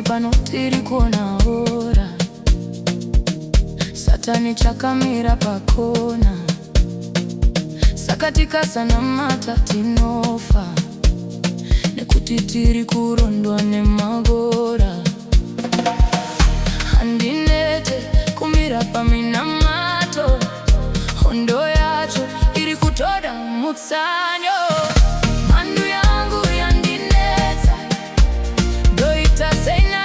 Panotiri kuona ora Satani chakamira pakona Sakatika sana matatinofa Nekuti tiri kurondwa nemagora Handinete kumira paminamato Hondo yacho iri kutoda mutsanyo Mandu yangu yandineta Doita seina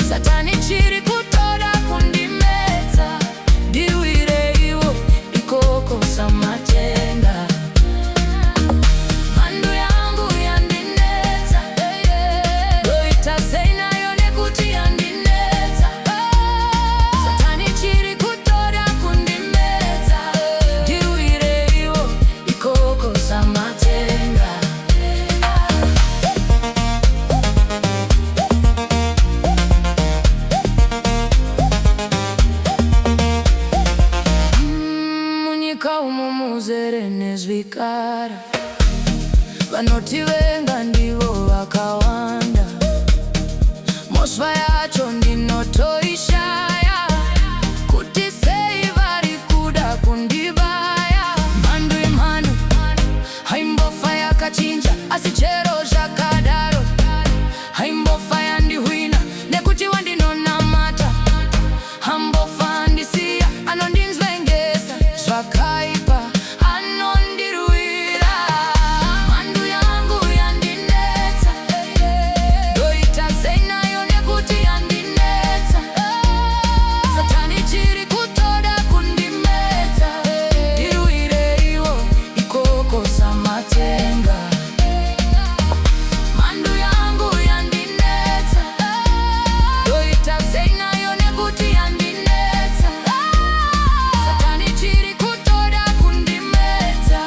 Satani chiri kutoda kundimeta Diwire iwo ikoko samatenga Mandu yangu yandineta Doita seina yone kuti yandineta Satani chiri kutoda kundimeta Diwire iwo ikoko samatenga Umumuzere nezvikara Vanotivenga ndivo vakawanda Mosva yacho ndinotoishaya Kuti sei vari kuda kundibaya Mhandu imhanu haimbofa yakachinja Asi chero zvakadaro haimbofa yandihwina Nekuti wandinonamata Hambofa ndisiya anondinzvengesa Zvakaipa anondirwira Mandu yangu yandinetsa Doita seinayo nekuti yandinetsa Satani chiri kutoda kundimeta Dirwire iwo ikoko samatenga Mandu yangu yandinetsa Doita seinayo nekuti yandinetsa Satani chiri kutoda kundimeta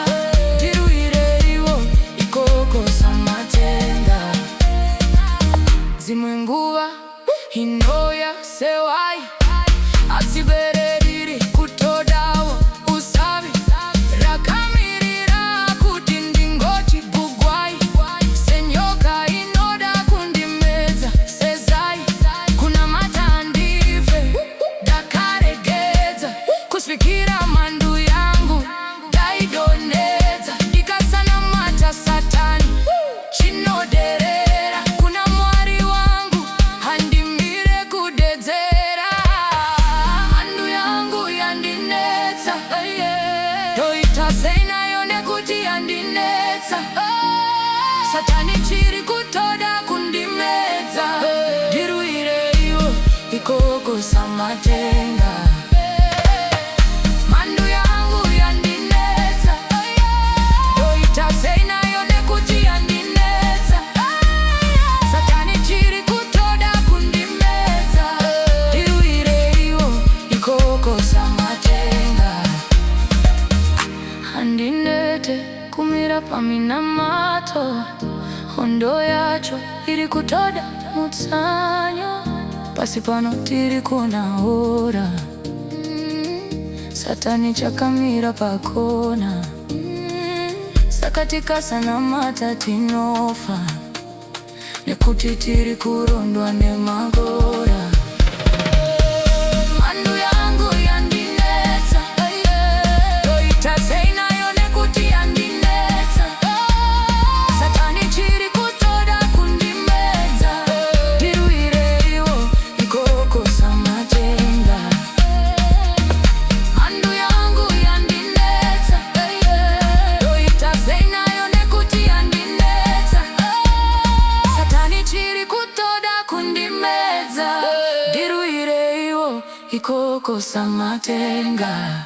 Dirwire iwo ikoko samatenga Zimwe nguva hinoya sewai Asibereriri kutodawo usavi Rakamirira kuti ndingoti bugwai Senyoka inoda kundimeta sezai Kuna matandive dakaregedza Kusvikira mandu yangu daidonedza Ndikasana mata Satani chinoderera Kuna Mwari wangu handimire kudedzera Mandu yangu yandinetsa Doita seinayo nekuti yandinetsa Satani chiri kutoda kundimedza Dirwire iwo ikoko samatenga Mandu yangu yandinetsa Doita seinayo nekuti yandinetsa Satani chiri kutoda kundimedza Dirwire iwo ikoko samatenga Handinete kumira paminamato Hondo yacho iri kutoda mutsanyo Pasi pano tiri kuona ora Satani chakamira pakona Sakatika sana matatinofa Nekuti tiri kurondwa nemagora Mandu yangu yandinetsa Doita seinayo nekuti yandinetsa Satani chiri kutoda kundimedza Dirwire iwo ikoko samatenga Mandu yangu yandinetsa Doita seinayo nekuti yandinetsa Satani chiri kutoda kundimedza Dirwire iwo ikoko samatenga